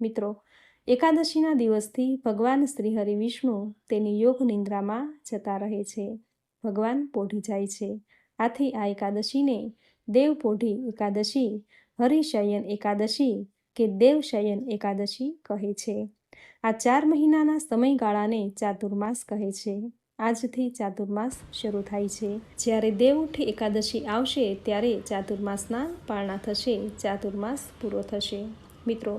મિત્રો, એકાદશીના દિવસથી ભગવાન શ્રીહરિ વિષ્ણુ તેની યોગ નિંદ્રામાં જતા રહે છે. ભગવાન પોઢી જાય છે. આથી આ એકાદશીને દેવપોઢી એકાદશી, હરિશયન એકાદશી કે દેવશયન એકાદશી કહે છે. આ 4 મહિનાના સમયગાળાને ચાતુર્માસ કહે છે. આજથી ચાતુર્માસ શરૂ થાય છે. જ્યારે દેવઉઠી એકાદશી આવશે ત્યારે ચાતુર્માસના પારણા થશે, ચાતુર્માસ પૂરો થશે. મિત્રો,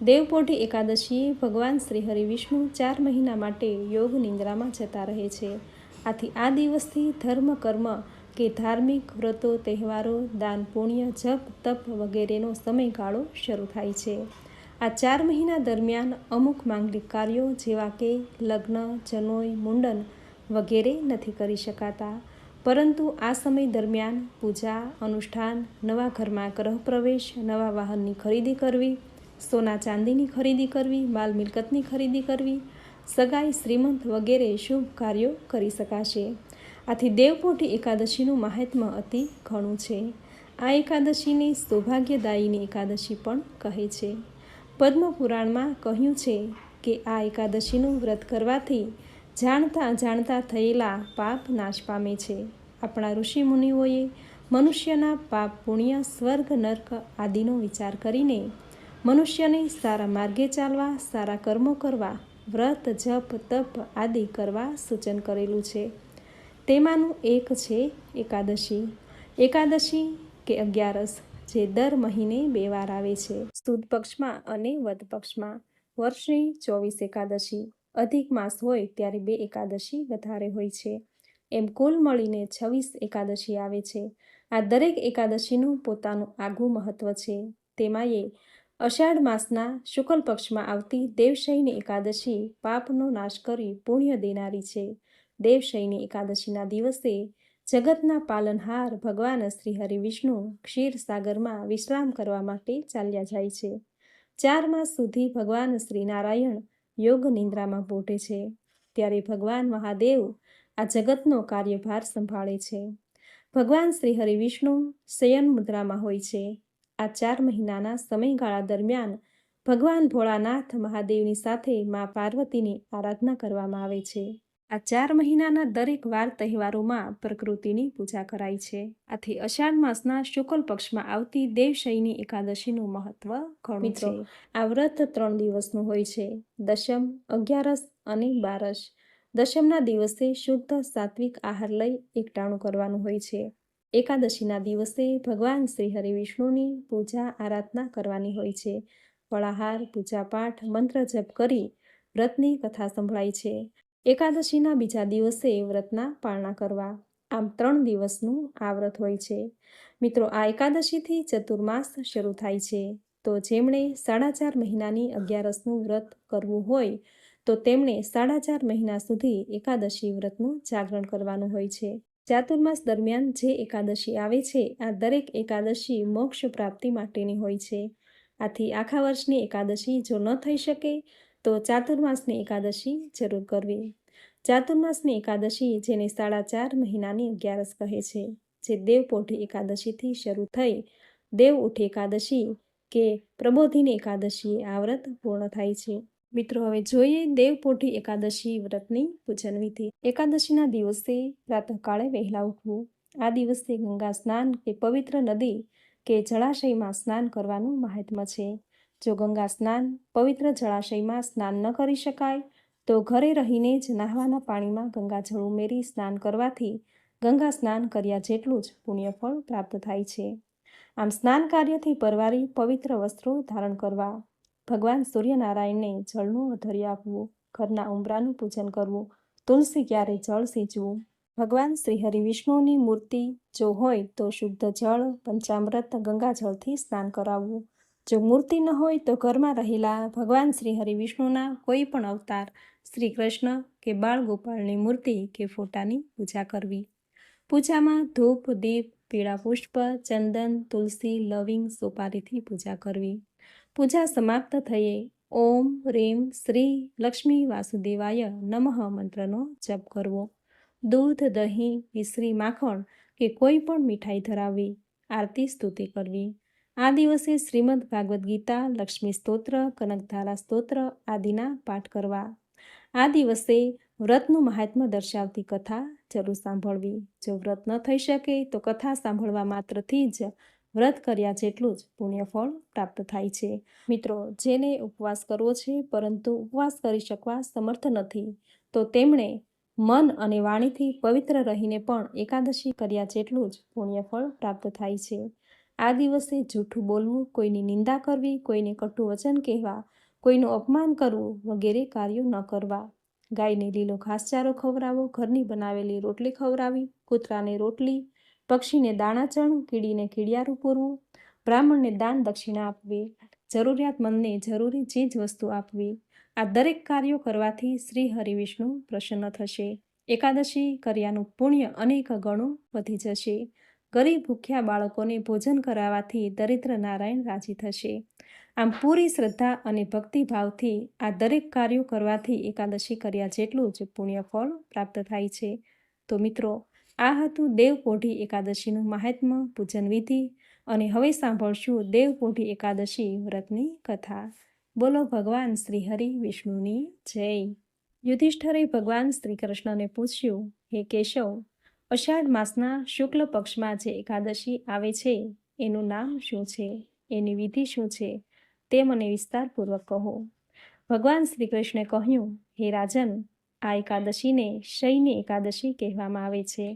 દેવપોઢી એકાદશીએ ભગવાન શ્રી હરિ વિષ્ણુ 4 મહિના માટે યોગ નિંદ્રામાં જતા રહે છે. આથી આ દિવસથી ધર્મ કર્મ કે ધાર્મિક વ્રતો તહેવારો દાન પુણ્ય જપ તપ વગેરેનો સમયગાળો શરૂ થાય છે. આ 4 મહિના દરમિયાન અમુક માંગલિક કાર્યો જેવા કે લગ્ન, જનોઈ, મુંડન વગેરે નથી કરી શકાતા. પરંતુ આ સમય દરમિયાન પૂજા, અનુષ્ઠાન, નવા ઘરમાં ગ્રહ પ્રવેશ, નવા વાહનની ખરીદી કરવી, સોના ચાંદીની ખરીદી કરવી, માલ મિલકતની ખરીદી કરવી, સગાઈ, શ્રીમંત વગેરે શુભ કાર્યો કરી શકાશે. આથી દેવપોઢી એકાદશીનું મહાત્મ્ય અતિ ઘણું છે. આ એકાદશીને સૌભાગ્યદાયીની એકાદશી પણ કહે છે. પદ્મપુરાણમાં કહ્યું છે કે આ એકાદશીનું વ્રત કરવાથી જાણતા અજાણતા થયેલા પાપ નાશ પામે છે. આપણા ઋષિમુનિઓએ મનુષ્યના પાપ પુણ્ય, સ્વર્ગ નર્ક આદિનો વિચાર કરીને મનુષ્યને સારા માર્ગે ચાલવા, સારા કર્મો કરવા, વ્રત જપ તપ આદિ કરવા સૂચન કરેલું છે. તેમાંનું એક છે એકાદશી. એકાદશી કે 11, જે દર મહિને 2 વાર આવે છે, સુદ પક્ષમાં અને વદ પક્ષમાં. વર્ષની 24 એકાદશી, અધિક માસ હોય ત્યારે 2 એકાદશી વધારે હોય છે. એમ કુલ મળીને 26 એકાદશી આવે છે. આ દરેક એકાદશીનું પોતાનું આગવું મહત્વ છે. તેમાંયે અષાઢ માસના શુક્લ પક્ષમાં આવતી દેવશયની એકાદશી પાપનો નાશ કરી પુણ્ય દેનારી છે. દેવશયની એકાદશીના દિવસે જગતના પાલનહાર ભગવાન શ્રી હરિ વિષ્ણુ ક્ષીરસાગરમાં વિશ્રામ કરવા માટે ચાલ્યા જાય છે. 4 માસ સુધી ભગવાન શ્રી નારાયણ યોગ નિંદ્રામાં પોઢે છે. ત્યારે ભગવાન મહાદેવ આ જગતનો કાર્યભાર સંભાળે છે. ભગવાન શ્રી હરિ વિષ્ણુ શયન મુદ્રામાં હોય છે. આ 4 મહિનાના સમયગાળા દરમિયાન ભગવાન ભોળાનાથ મહાદેવની સાથે મા પાર્વતીની આરાધના કરવામાં આવે છે. આ 4 મહિનાના દરેક વાર તહેવારોમાં પ્રકૃતિની પૂજા કરાય છે. આથી અષાઢ માસના શુક્લ પક્ષમાં આવતી દેવશયની એકાદશીનું મહત્વ ઘણું છે. આ વ્રત 3 દિવસનું હોય છે: દશમ, 11 અને 12. દશમના દિવસે શુદ્ધ સાત્વિક આહાર લઈ એકટાણું કરવાનું હોય છે. એકાદશીના દિવસે ભગવાન શ્રી હરિ વિષ્ણુની પૂજા આરાધના કરવાની હોય છે. ફળાહાર, પૂજાપાઠ, મંત્ર જપ કરી વ્રતની કથા સંભળાય છે. એકાદશીના બીજા દિવસે વ્રતના પારણા કરવા. આમ 3 દિવસનું આ વ્રત હોય છે. મિત્રો, આ એકાદશીથી ચતુર્માસ શરૂ થાય છે. તો જેમણે 4.5 મહિનાની 11નું વ્રત કરવું હોય તો તેમણે 4.5 મહિના સુધી એકાદશી વ્રતનું જાગરણ કરવાનું હોય છે. ચાતુર્માસ દરમિયાન જે એકાદશી આવે છે, આ દરેક એકાદશી મોક્ષ પ્રાપ્તિ માટેની હોય છે. આથી આખા વર્ષની એકાદશી જો ન થઈ શકે તો ચાતુર્માસની એકાદશી જરૂર કરવી. ચાતુર્માસની એકાદશી, જેને 4.5 મહિનાની 11 કહે છે, જે દેવપોઢી એકાદશીથી શરૂ થઈ દેવ ઉઠી એકાદશી કે પ્રબોધિની એકાદશીએ આ વ્રત પૂર્ણ થાય છે. મિત્રો, હવે જોઈએ દેવપોઢી એકાદશી વ્રતની પૂજન વિધિ. એકાદશીના દિવસે પ્રાતઃકાળે વહેલા ઉઠવું. આ દિવસે ગંગા સ્નાન કે પવિત્ર નદી કે જળાશયમાં સ્નાન કરવાનું મહાત્મ્ય છે. જો ગંગા સ્નાન, પવિત્ર જળાશયમાં સ્નાન ન કરી શકાય તો ઘરે રહીને જ નહાવાના પાણીમાં ગંગાજળ ઉમેરી સ્નાન કરવાથી ગંગા સ્નાન કર્યા જેટલું જ પુણ્યફળ પ્રાપ્ત થાય છે. આમ સ્નાન કાર્યથી પરવારી પવિત્ર વસ્ત્રો ધારણ કરવા. ભગવાન સૂર્યનારાયણને જળનું અધર્ય આપવું. ઘરના ઉંબરાનું પૂજન કરવું. તુલસી ક્યારે જળ સિંચવું. ભગવાન શ્રી હરિ વિષ્ણુની મૂર્તિ જો હોય તો શુદ્ધ જળ, પંચામૃત, ગંગાજળથી સ્નાન કરાવવું. જો મૂર્તિ ન હોય તો ઘરમાં રહેલા ભગવાન શ્રી હરિ વિષ્ણુના કોઈ પણ અવતાર, શ્રી કૃષ્ણ કે બાળ ગોપાળની મૂર્તિ કે ફોટાની પૂજા કરવી. પૂજામાં ધૂપ, દીપ, પીળા પુષ્પ, ચંદન, તુલસી, લવિંગ, સોપારીથી પૂજા કરવી. પૂજા સમાપ્ત થયે ઓમ રીમ શ્રી લક્ષ્મી વાસુદેવાય નમઃ મંત્રનો જપ કરવો. દૂધ, દહીં, મિશ્રી, માખણ કે કોઈ પણ મીઠાઈ ધરાવવી. આરતી સ્તુતિ કરવી. આ દિવસે શ્રીમદ ભાગવદ્ ગીતા, લક્ષ્મી સ્તોત્ર, કનકધારા સ્તોત્ર આદિના પાઠ કરવા. આ દિવસે વ્રતનું મહાત્મ્ય દર્શાવતી કથા જરૂર સાંભળવી. જો વ્રત ન થઈ શકે તો કથા સાંભળવા માત્રથી જ વ્રત કર્યા જેટલું જ પુણ્યફળ પ્રાપ્ત થાય છે. મિત્રો, જેને ઉપવાસ કરવો છે પરંતુ ઉપવાસ કરી શકવા સમર્થ નથી, તો તેમણે મન અને વાણીથી પવિત્ર રહીને પણ એકાદશી કર્યા જેટલું જ પુણ્યફળ પ્રાપ્ત થાય છે. આ દિવસે જૂઠું બોલવું, કોઈની નિંદા કરવી, કોઈને કટુ વચન કહેવા, કોઈનું અપમાન કરવું વગેરે કાર્યો ન કરવા. ગાયને લીલો ઘાસચારો ખવડાવો, ઘરની બનાવેલી રોટલી ખવડાવી, કૂતરાને રોટલી, પક્ષીને દાણાચણ, કીડીને કીડિયારું પૂરવું, બ્રાહ્મણને દાન દક્ષિણા આપવી, જરૂરિયાતમંદને જરૂરી ચીજ વસ્તુ આપવી. આ દરેક કાર્યો કરવાથી શ્રી હરિવિષ્ણુ પ્રસન્ન થશે. એકાદશી કર્યાનું પુણ્ય અનેક ગણું વધી જશે. ગરીબ ભૂખ્યા બાળકોને ભોજન કરાવવાથી દરિદ્ર નારાયણ રાજી થશે. આમ પૂરી શ્રદ્ધા અને ભક્તિભાવથી આ દરેક કાર્યો કરવાથી એકાદશી કર્યા જેટલું જ પુણ્યફળ પ્રાપ્ત થાય છે. તો મિત્રો, આ હતું દેવપોઢી એકાદશીનું મહાત્મ્ય, પૂજન વિધિ. અને હવે સાંભળશું દેવપોઢી એકાદશી વ્રતની કથા. બોલો ભગવાન શ્રી હરિ વિષ્ણુની જય. યુધિષ્ઠરે ભગવાન શ્રી કૃષ્ણને પૂછ્યું, હે કેશવ, અષાઢ માસના શુક્લ પક્ષમાં જે એકાદશી આવે છે એનું નામ શું છે, એની વિધિ શું છે, તે મને વિસ્તારપૂર્વક કહો. ભગવાન શ્રી કૃષ્ણે કહ્યું, હે રાજન, આ એકાદશીને શયની એકાદશી કહેવામાં આવે છે.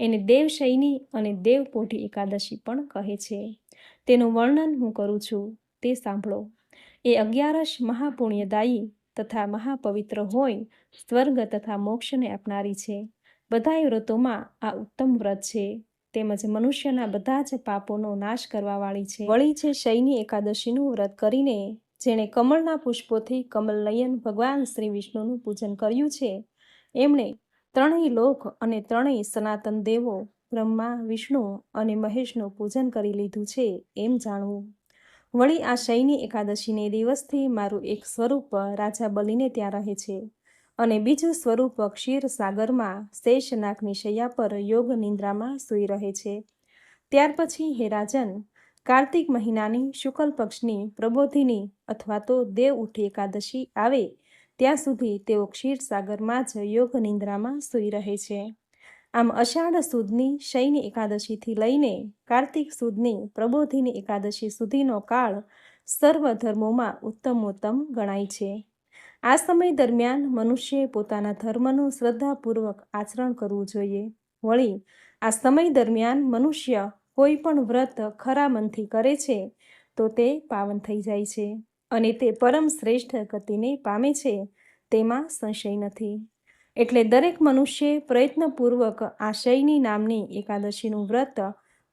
એને દેવશયની અને દેવપોઢી એકાદશી પણ કહે છે. તેનું વર્ણન હું કરું છું, તે સાંભળો. એ 11 મહાપુણ્યદાયી તથા મહાપવિત્ર હોય, સ્વર્ગ તથા મોક્ષને આપનારી છે. બધાય વ્રતોમાં આ ઉત્તમ વ્રત છે, તેમજ મનુષ્યના બધા જ પાપોનો નાશ કરવાવાળી છે. વળી છે શયની એકાદશીનું વ્રત કરીને જેણે કમળના પુષ્પોથી કમલનયન ભગવાન શ્રી વિષ્ણુનું પૂજન કર્યું છે, એમણે ત્રણેય લોક અને ત્રણેય સનાતન દેવો બ્રહ્મા, વિષ્ણુ અને મહેશનું પૂજન કરી લીધું છે એમ જાણવું. વળી આ શયની એકાદશીને દિવસથી મારું એક સ્વરૂપ રાજા બલીને ત્યાં રહે છે અને બીજું સ્વરૂપ ક્ષીર સાગરમાં શેષનાગની શૈયા પર યોગ નિંદ્રામાં સૂઈ રહે છે. ત્યાર પછી હે રાજન, કાર્તિક મહિનાની શુક્લ પક્ષની પ્રબોધિની અથવા તો દેવ ઉઠી એકાદશી આવે ત્યાં સુધી તેઓ ક્ષીર સાગરમાં જ યોગ નિંદ્રામાં સૂઈ રહે છે. આમ અષાઢ સુદની શયની એકાદશીથી લઈને કાર્તિક સુદની પ્રબોધિની એકાદશી સુધીનો કાળ સર્વ ધર્મોમાં ઉત્તમોત્તમ ગણાય છે. આ સમય દરમિયાન મનુષ્યે પોતાના ધર્મનું શ્રદ્ધાપૂર્વક આચરણ કરવું જોઈએ. વળી આ સમય દરમિયાન મનુષ્ય કોઈ પણ વ્રત ખરા મનથી કરે છે તો તે પાવન થઈ જાય છે અને તે પરમ શ્રેષ્ઠ ગતિને પામે છે, તેમાં સંશય નથી. એટલે દરેક મનુષ્યે પ્રયત્નપૂર્વક આ શયની નામની એકાદશીનું વ્રત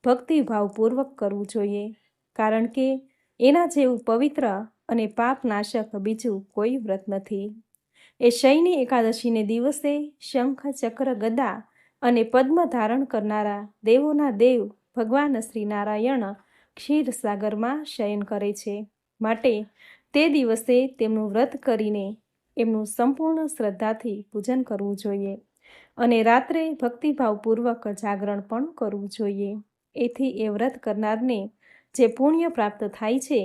ભક્તિભાવપૂર્વક કરવું જોઈએ, કારણ કે એના જેવું પવિત્ર અને પાપનાશક બીજું કોઈ વ્રત નથી. એ શયની એકાદશીને દિવસે શંખ, ચક્ર, ગદા અને પદ્મ ધારણ કરનારા દેવોના દેવ ભગવાન શ્રી નારાયણ ક્ષીરસાગરમાં શયન કરે છે. માટે તે દિવસે તેમનું વ્રત કરીને એમનું સંપૂર્ણ શ્રદ્ધાથી પૂજન કરવું જોઈએ અને રાત્રે ભક્તિભાવપૂર્વક જાગરણ પણ કરવું જોઈએ. એથી એ વ્રત કરનારને જે પુણ્ય પ્રાપ્ત થાય છે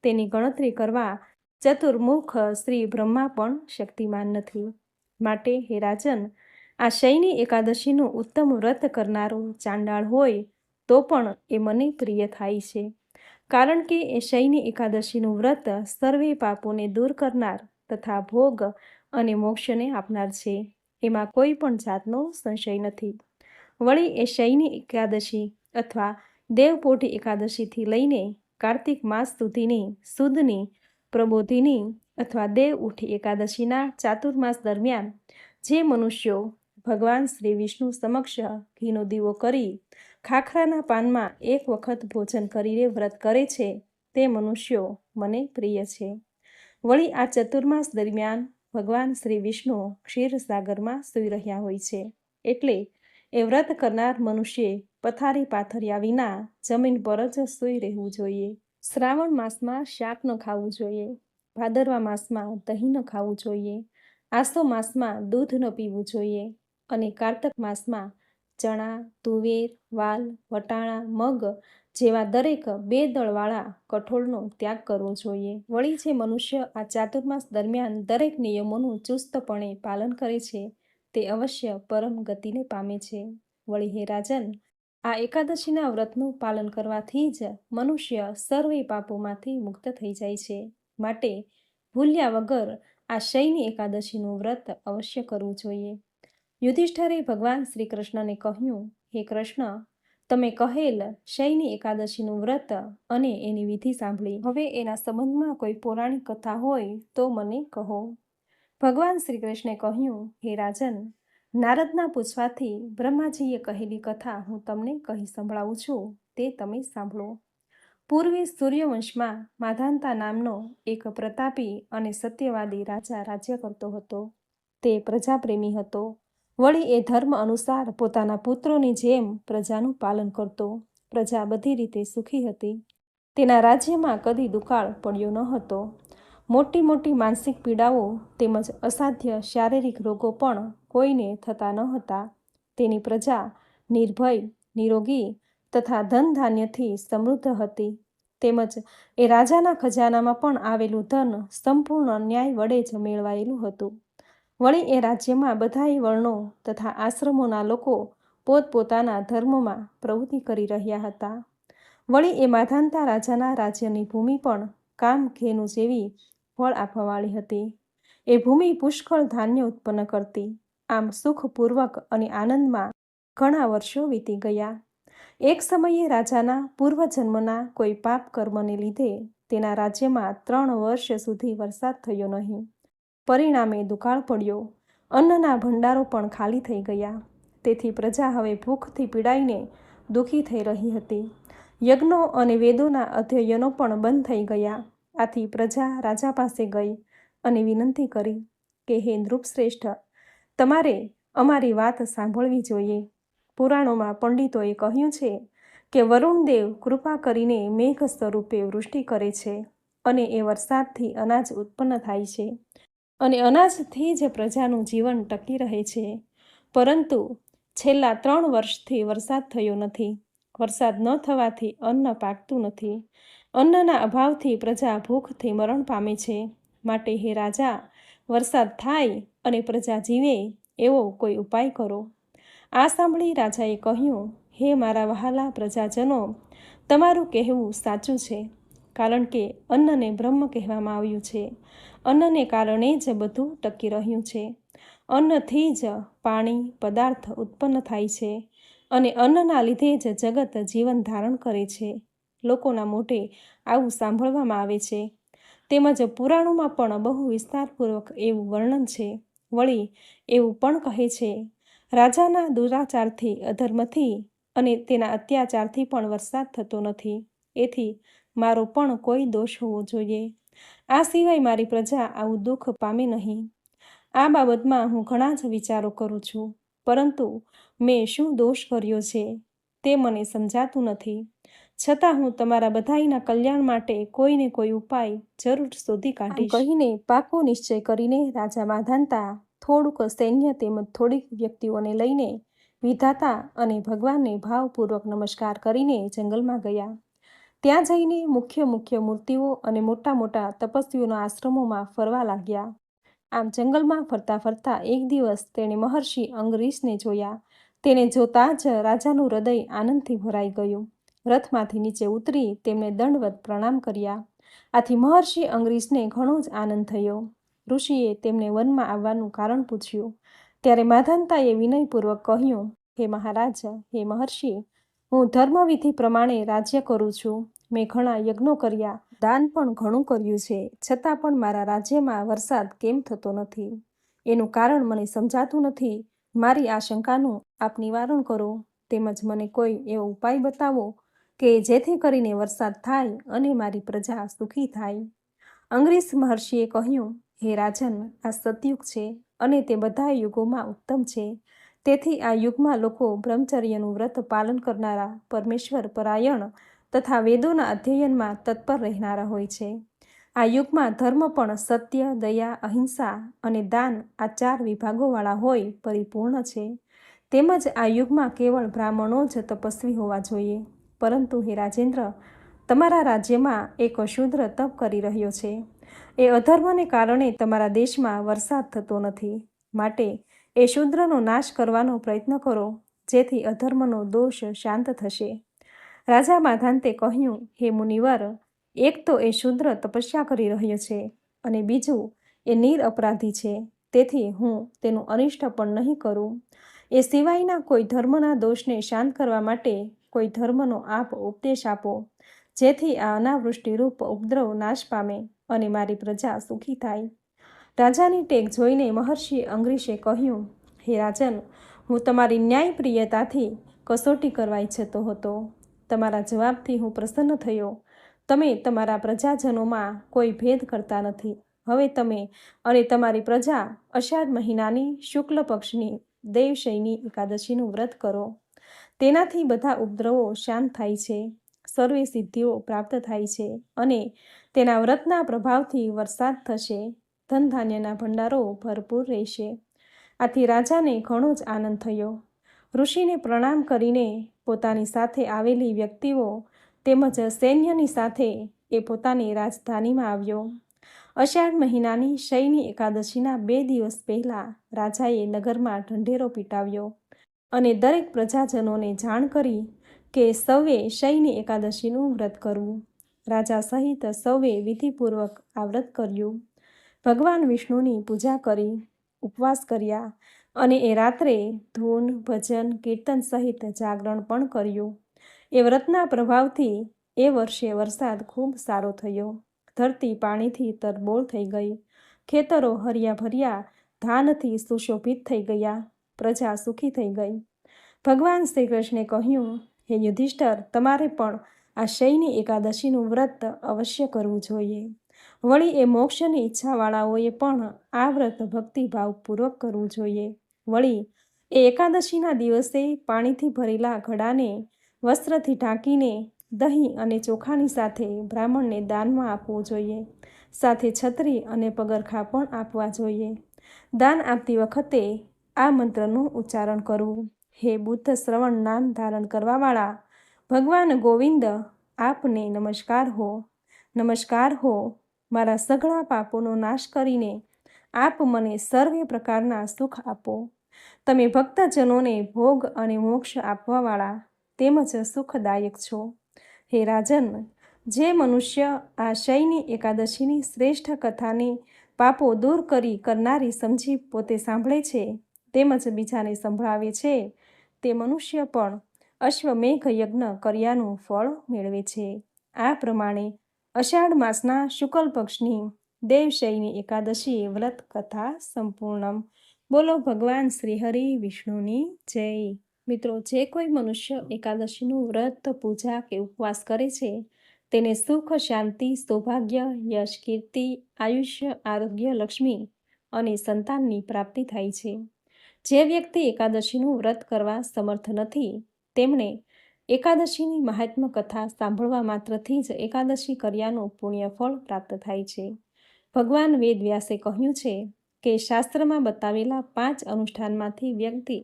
તેની ગણતરી કરવા ચતુર્મુખ શ્રી બ્રહ્મા પણ શક્તિમાન નથી. માટે હે રાજન, આ શયની એકાદશીનું ઉત્તમ વ્રત કરનારો ચાંડાળ હોય તો પણ એ મને પ્રિય થાય છે, કારણ કે એ શયની એકાદશીનું વ્રત સર્વે પાપોને દૂર કરનાર તથા ભોગ અને મોક્ષને આપનાર છે, એમાં કોઈ પણ જાતનો સંશય નથી. વળી એ શયની એકાદશી અથવા દેવપોઢી એકાદશીથી લઈને કાર્તિક માસ સુધીની સુદની, પ્રબોધિની અથવા દેવ ઉઠી એકાદશીના ચાતુર્માસ દરમિયાન જે મનુષ્યો ભગવાન શ્રી વિષ્ણુ સમક્ષ ઘીનો દીવો કરી ખાખરાના પાનમાં એક વખત ભોજન કરીને વ્રત કરે છે, તે મનુષ્યો મને પ્રિય છે. વળી આ ચતુર્માસ દરમિયાન ભગવાન શ્રી વિષ્ણુ ક્ષીરસાગરમાં સૂઈ રહ્યા હોય છે, એટલે એ વ્રત કરનાર મનુષ્યે પથારી પાથર્યા વિના જમીન પર જ સૂઈ રહેવું જોઈએ. શ્રાવણ માસમાં શાક ન ખાવું જોઈએ, ભાદરવા માસમાં દહીં ન ખાવું જોઈએ, આસો માસમાં દૂધ ન પીવું જોઈએ અને કારતક માસમાં ચણા, તુવેર, વાલ, વટાણા, મગ જેવા દરેક 2 દળવાળા કઠોળનો ત્યાગ કરવો જોઈએ. વળી જે મનુષ્ય આ ચાતુર્માસ દરમિયાન દરેક નિયમોનું ચુસ્તપણે પાલન કરે છે તે અવશ્ય પરમ ગતિને પામે છે. વળી હે રાજન, આ એકાદશીના વ્રતનું પાલન કરવાથી જ મનુષ્ય સર્વે પાપોમાંથી મુક્ત થઈ જાય છે. માટે ભૂલ્યા વગર આ શયની એકાદશીનું વ્રત અવશ્ય કરવું જોઈએ. યુધિષ્ઠરે ભગવાન શ્રી કૃષ્ણને કહ્યું, હે કૃષ્ણ, તમે કહેલ શયની એકાદશીનું વ્રત અને એની વિધિ સાંભળી. હવે એના સંબંધમાં કોઈ પૌરાણિક કથા હોય તો મને કહો. ભગવાન શ્રી કૃષ્ણે કહ્યું, હે રાજન, નારદના પૂછવાથી બ્રહ્માજીએ કહેલી કથા હું તમને કહી સંભળાવું છું, તે તમે સાંભળો. પૂર્વે સૂર્યવંશમાં માધાંતા નામનો એક પ્રતાપી અને સત્યવાદી રાજા રાજ્ય કરતો હતો. તે પ્રજાપ્રેમી હતો. વળી એ ધર્મ અનુસાર પોતાના પુત્રોની જેમ પ્રજાનું પાલન કરતો. પ્રજા બધી રીતે સુખી હતી. તેના રાજ્યમાં કદી દુકાળ પડ્યો ન હતો. મોટી મોટી માનસિક પીડાઓ તેમજ અસાધ્ય શારીરિક રોગો પણ કોઈને થતા ન હતા. તેની પ્રજા નિર્ભય, નિરોગી તથા ધન ધાન્યથી સમૃદ્ધ હતી. તેમજ એ રાજાના ખજાનામાં પણ આવેલું ધન સંપૂર્ણ ન્યાય વડે જ મેળવાયેલું હતું. વળી એ રાજ્યમાં બધાય વર્ણો તથા આશ્રમોના લોકો પોતપોતાના ધર્મમાં પ્રવૃત્તિ કરી રહ્યા હતા. વળી એ માધાંતા રાજાના રાજ્યની ભૂમિ પણ કામધેનુ જેવી ફળ આપવાવાળી હતી. એ ભૂમિ પુષ્કળ ધાન્ય ઉત્પન્ન કરતી. આમ સુખપૂર્વક અને આનંદમાં ઘણા વર્ષો વીતી ગયા. એક સમયે રાજાના પૂર્વજન્મના કોઈ પાપ કર્મને લીધે તેના રાજ્યમાં 3 વર્ષ સુધી વરસાદ થયો નહીં. પરિણામે દુકાળ પડ્યો. અન્નના ભંડારો પણ ખાલી થઈ ગયા. તેથી પ્રજા હવે ભૂખથી પીડાઈને દુઃખી થઈ રહી હતી. યજ્ઞો અને વેદોના અધ્યયનો પણ બંધ થઈ ગયા. આથી પ્રજા રાજા પાસે ગઈ અને વિનંતી કરી કે હે નૃપશ્રેષ્ઠ, તમારે અમારી વાત સાંભળવી જોઈએ. પુરાણોમાં પંડિતોએ કહ્યું છે કે વરુણદેવ કૃપા કરીને મેઘ સ્વરૂપે વૃષ્ટિ કરે છે અને એ વરસાદથી અનાજ ઉત્પન્ન થાય છે અને અનાજથી જ પ્રજાનું જીવન ટકી રહે છે. પરંતુ છેલ્લા 3 વર્ષથી વરસાદ થયો નથી. વરસાદ ન થવાથી અન્ન પાકતું નથી. અન્નના અભાવથી પ્રજા ભૂખથી મરણ પામે છે. માટે હે રાજા, વરસાદ થાય અને પ્રજા જીવે એવો કોઈ ઉપાય કરો. આ સાંભળી રાજાએ કહ્યું, હે મારા વહાલા પ્રજાજનો, તમારું કહેવું સાચું છે. કારણ કે અન્નને બ્રહ્મ કહેવામાં આવ્યું છે. અન્નને કારણે જ બધું ટકી રહ્યું છે. અન્નથી જ પાણી પદાર્થ ઉત્પન્ન થાય છે અને અન્નના લીધે જ જગત જીવન ધારણ કરે છે. લોકોના મોઢે આવું સાંભળવામાં આવે છે. તેમજ પુરાણોમાં પણ બહુ વિસ્તારપૂર્વક એવું વર્ણન છે. વળી એવું પણ કહે છે, રાજાના દુરાચારથી, અધર્મથી અને તેના અત્યાચારથી પણ વરસાદ થતો નથી. એથી મારો પણ કોઈ દોષ હોવો જોઈએ. આ સિવાય મારી પ્રજા આવું દુઃખ પામે નહીં. આ બાબતમાં હું ઘણા જ વિચારો કરું છું, પરંતુ મેં શું દોષ કર્યો છે તે મને સમજાતું નથી. છતાં હું તમારા બધાયના કલ્યાણ માટે કોઈને કોઈ ઉપાય જરૂર શોધી કાઢીશ. આમ કહીને પાકો નિશ્ચય કરીને રાજા માધાંતા થોડુંક સૈન્ય તેમજ થોડીક વ્યક્તિઓને લઈને વિધાતા અને ભગવાનને ભાવપૂર્વક નમસ્કાર કરીને જંગલમાં ગયા. ત્યાં જઈને મુખ્ય મૂર્તિઓ અને મોટા મોટા તપસ્વીઓના આશ્રમોમાં ફરવા લાગ્યા. આમ જંગલમાં ફરતા ફરતા એક દિવસ તેણે મહર્ષિ અંગરીશને જોયા. તેને જોતાં જ રાજાનું હૃદય આનંદથી ભરાઈ ગયું. રથમાંથી નીચે ઉતરી તેમને દંડવત પ્રણામ કર્યા. આથી મહર્ષિ અંગરીશને ઘણો જ આનંદ થયો. ઋષિએ તેમને વનમાં આવવાનું કારણ પૂછ્યું. ત્યારે માધાંતાએ વિનયપૂર્વક કહ્યું, હે મહારાજ, હે મહર્ષિ, હું ધર્મવિધિ પ્રમાણે રાજ્ય કરું છું. મેં ઘણા યજ્ઞો કર્યા, દાન પણ ઘણું કર્યું છે. છતાં પણ મારા રાજ્યમાં વરસાદ કેમ થતો નથી? એનું કારણ મને સમજાતું નથી. મારી આ શંકાનું આપ નિવારણ કરો. તેમજ મને કોઈ એવો ઉપાય બતાવો કે જેથી કરીને વરસાદ થાય અને મારી પ્રજા સુખી થાય. અંગરીશ મહર્ષિએ કહ્યું, હે રાજન, આ સતયુગ છે અને તે બધા યુગોમાં ઉત્તમ છે. તેથી આ યુગમાં લોકો બ્રહ્મચર્યનું વ્રત પાલન કરનારા, પરમેશ્વર પરાયણ તથા વેદોના અધ્યયનમાં તત્પર રહેનારા હોય છે. આ યુગમાં ધર્મ પણ સત્ય, દયા, અહિંસા અને દાન આ 4 વિભાગોવાળા હોય પરિપૂર્ણ છે. તેમજ આ યુગમાં કેવળ બ્રાહ્મણો જ તપસ્વી હોવા જોઈએ. પરંતુ હે રાજેન્દ્ર, તમારા રાજ્યમાં એક અશૂદ્ર તપ કરી રહ્યો છે. એ અધર્મને કારણે તમારા દેશમાં વરસાદ થતો નથી. માટે એ શૂદ્રનો નાશ કરવાનો પ્રયત્ન કરો, જેથી અધર્મનો દોષ શાંત થશે. રાજા માધાંતે કહ્યું, હે મુનિવર, એક તો એ શૂદ્ર તપસ્યા કરી રહ્યો છે અને બીજું એ નિરઅપરાધી છે, તેથી હું તેનું અનિષ્ટ પણ નહીં કરું. એ સિવાયના કોઈ ધર્મના દોષને શાંત કરવા માટે કોઈ ધર્મનો આપ ઉપદેશ આપો, જેથી આ અનાવૃષ્ટિરૂપ ઉપદ્રવ નાશ પામે અને મારી પ્રજા સુખી થાય. રાજાની ટેક જોઈને મહર્ષિ અંગરીશે કહ્યું, હે રાજન, હું તમારી ન્યાયપ્રિયતાથી કસોટી કરવા ઈચ્છતો હતો. તમારા જવાબથી હું પ્રસન્ન થયો. તમે તમારા પ્રજાજનોમાં કોઈ ભેદ કરતા નથી. હવે તમે અને તમારી પ્રજા અષાઢ મહિનાની શુક્લ પક્ષની દેવશયની એકાદશીનું વ્રત કરો. તેનાથી બધા ઉપદ્રવો શાંત થાય છે, સર્વે સિદ્ધિઓ પ્રાપ્ત થાય છે અને તેના વ્રતના પ્રભાવથી વરસાદ થશે, ધન ધાન્યના ભંડારો ભરપૂર રહેશે. આથી રાજાને ઘણો જ આનંદ થયો. ઋષિને પ્રણામ કરીને પોતાની સાથે આવેલી વ્યક્તિઓ તેમજ સૈન્યની સાથે એ પોતાની રાજધાનીમાં આવ્યો. અષાઢ મહિનાની શયની એકાદશીના 2 દિવસ પહેલાં રાજાએ નગરમાં ઢંઢેરો પીટાવ્યો અને દરેક પ્રજાજનોને જાણ કરી કે સૌએ શયની એકાદશીનું વ્રત કરવું. રાજા સહિત સૌએ વિધિપૂર્વક આ વ્રત કર્યું. ભગવાન વિષ્ણુની પૂજા કરી, ઉપવાસ કર્યા અને એ રાત્રે ધૂન, ભજન, કીર્તન સહિત જાગરણ પણ કર્યું. એ વ્રતના પ્રભાવથી એ વર્ષે વરસાદ ખૂબ સારો થયો. ધરતી પાણીથી તરબોળ થઈ ગઈ. ખેતરો હર્યા ભર્યા ધાનથી સુશોભિત થઈ ગયા. પ્રજા સુખી થઈ ગઈ. ભગવાન શ્રી કૃષ્ણે કહ્યું, હે યુધિષ્ઠર, તમારે પણ આ શયની એકાદશીનું વ્રત અવશ્ય કરવું જોઈએ. વળી એ મોક્ષની ઈચ્છાવાળાઓએ પણ આ વ્રત ભક્તિભાવપૂર્વક કરવું જોઈએ. વળી એ એકાદશીના દિવસે પાણીથી ભરેલા ઘડાને વસ્ત્રથી ઢાંકીને દહીં અને ચોખાની સાથે બ્રાહ્મણને દાનમાં આપવું જોઈએ. સાથે છત્રી અને પગરખાં પણ આપવા જોઈએ. દાન આપતી વખતે આ મંત્રનું ઉચ્ચારણ કરવું, હે બુદ્ધ શ્રવણ નામ ધારણ કરવાવાળા ભગવાન ગોવિંદ, આપને નમસ્કાર હો, નમસ્કાર હો. મારા સઘળા પાપોનો નાશ કરીને આપ મને સર્વે પ્રકારના સુખ આપો. તમે ભક્તજનોને ભોગ અને મોક્ષ આપવાવાળા તેમજ સુખદાયક છો. હે રાજન, જે મનુષ્ય આ શયની એકાદશીની શ્રેષ્ઠ કથાની પાપો દૂર કરનારી સમજી પોતે સાંભળે છે તેમજ બીજાને સંભળાવે છે, તે મનુષ્ય પણ અશ્વમેઘ યજ્ઞ કર્યાનું ફળ મેળવે છે. આ પ્રમાણે અષાઢ માસના શુક્લ પક્ષની દેવશયની એકાદશી વ્રત કથા સંપૂર્ણમ. બોલો ભગવાન શ્રી હરિ વિષ્ણુની જય. મિત્રો, જે કોઈ મનુષ્ય એકાદશીનું વ્રત, પૂજા કે ઉપવાસ કરે છે તેને સુખ, શાંતિ, સૌભાગ્ય, યશ, કીર્તિ, આયુષ્ય, આરોગ્ય, લક્ષ્મી અને સંતાનની પ્રાપ્તિ થાય છે. જે વ્યક્તિ એકાદશીનું વ્રત કરવા સમર્થ નથી તેમણે એકાદશીની મહાત્મ્ય કથા સાંભળવા માત્રથી જ એકાદશી કર્યાનું પુણ્યફળ પ્રાપ્ત થાય છે. ભગવાન વેદવ્યાસે કહ્યું છે કે શાસ્ત્રમાં બતાવેલા 5 અનુષ્ઠાનમાંથી વ્યક્તિ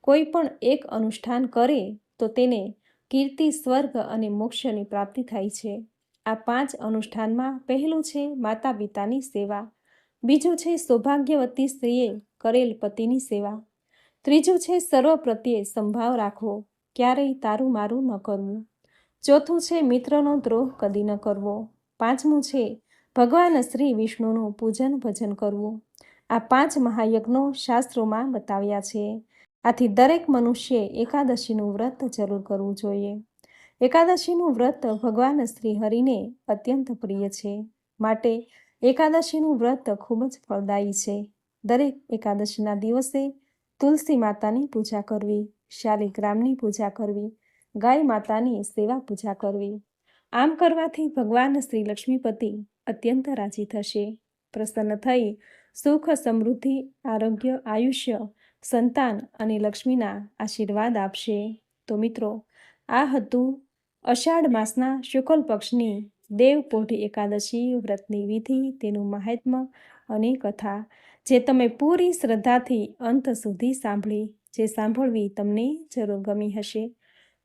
કોઈ પણ એક અનુષ્ઠાન કરે તો તેને કીર્તિ, સ્વર્ગ અને મોક્ષની પ્રાપ્તિ થાય છે. આ 5 અનુષ્ઠાનમાં પહેલું છે માતા પિતાની સેવા, બીજું છે સૌભાગ્યવતી સ્ત્રીએ કરેલ પતિની સેવા, ત્રીજું છે સર્વ પ્રત્યે સંભાવ રાખવો, ક્યારેય તારું મારું ન કરવું, ચોથું છે મિત્રનો દ્રોહ કદી ન કરવો, પાંચમું છે ભગવાન શ્રી વિષ્ણુનું પૂજન ભજન કરવું. આ 5 મહાયજ્ઞો શાસ્ત્રોમાં બતાવ્યા છે. આથી દરેક મનુષ્યે એકાદશીનું વ્રત જરૂર કરવું જોઈએ. એકાદશીનું વ્રત ભગવાન શ્રી હરિને અત્યંત પ્રિય છે. માટે એકાદશીનું વ્રત ખૂબ જ ફળદાયી છે. દરેક એકાદશીના દિવસે તુલસી માતાની પૂજા કરવી, શાલિગ્રામની પૂજા કરવી, ગાય માતાની સેવા પૂજા કરવી. આમ કરવાથી ભગવાન શ્રી લક્ષ્મીપતિ અત્યંત રાજી થશે, પ્રસન્ન થઈ સુખ, સમૃદ્ધિ, આરોગ્ય, આયુષ્ય, સંતાન અને લક્ષ્મીના આશીર્વાદ આપશે. તો મિત્રો, આ હતું અષાઢ માસના શુક્લ પક્ષની દેવપોઢી એકાદશી વ્રતની વિધિ, તેનું મહાત્મ્ય અને કથા, જે તમે પૂરી શ્રદ્ધાથી અંત સુધી સાંભળી. જે સાંભળવી તમને જરૂર ગમી હશે.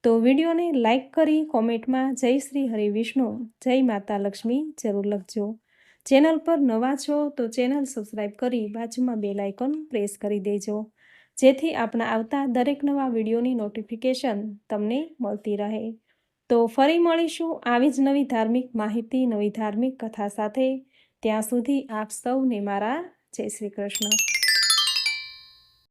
તો વિડીયોને લાઈક કરી કોમેન્ટમાં જય શ્રી હરિ વિષ્ણુ, જય માતા લક્ષ્મી જરૂર લખજો. ચેનલ પર નવા છો તો ચેનલ સબસ્ક્રાઈબ કરી બાજુમાં બેલ આઇકોન પ્રેસ કરી દેજો, જેથી આપણા આવતા દરેક નવા વિડીયોની નોટિફિકેશન તમને મળતી રહે. તો ફરી મળીશું આવી જ નવી ધાર્મિક માહિતી, નવી ધાર્મિક કથા સાથે. ત્યાં સુધી આપ સૌને મારા જય શ્રી કૃષ્ણ.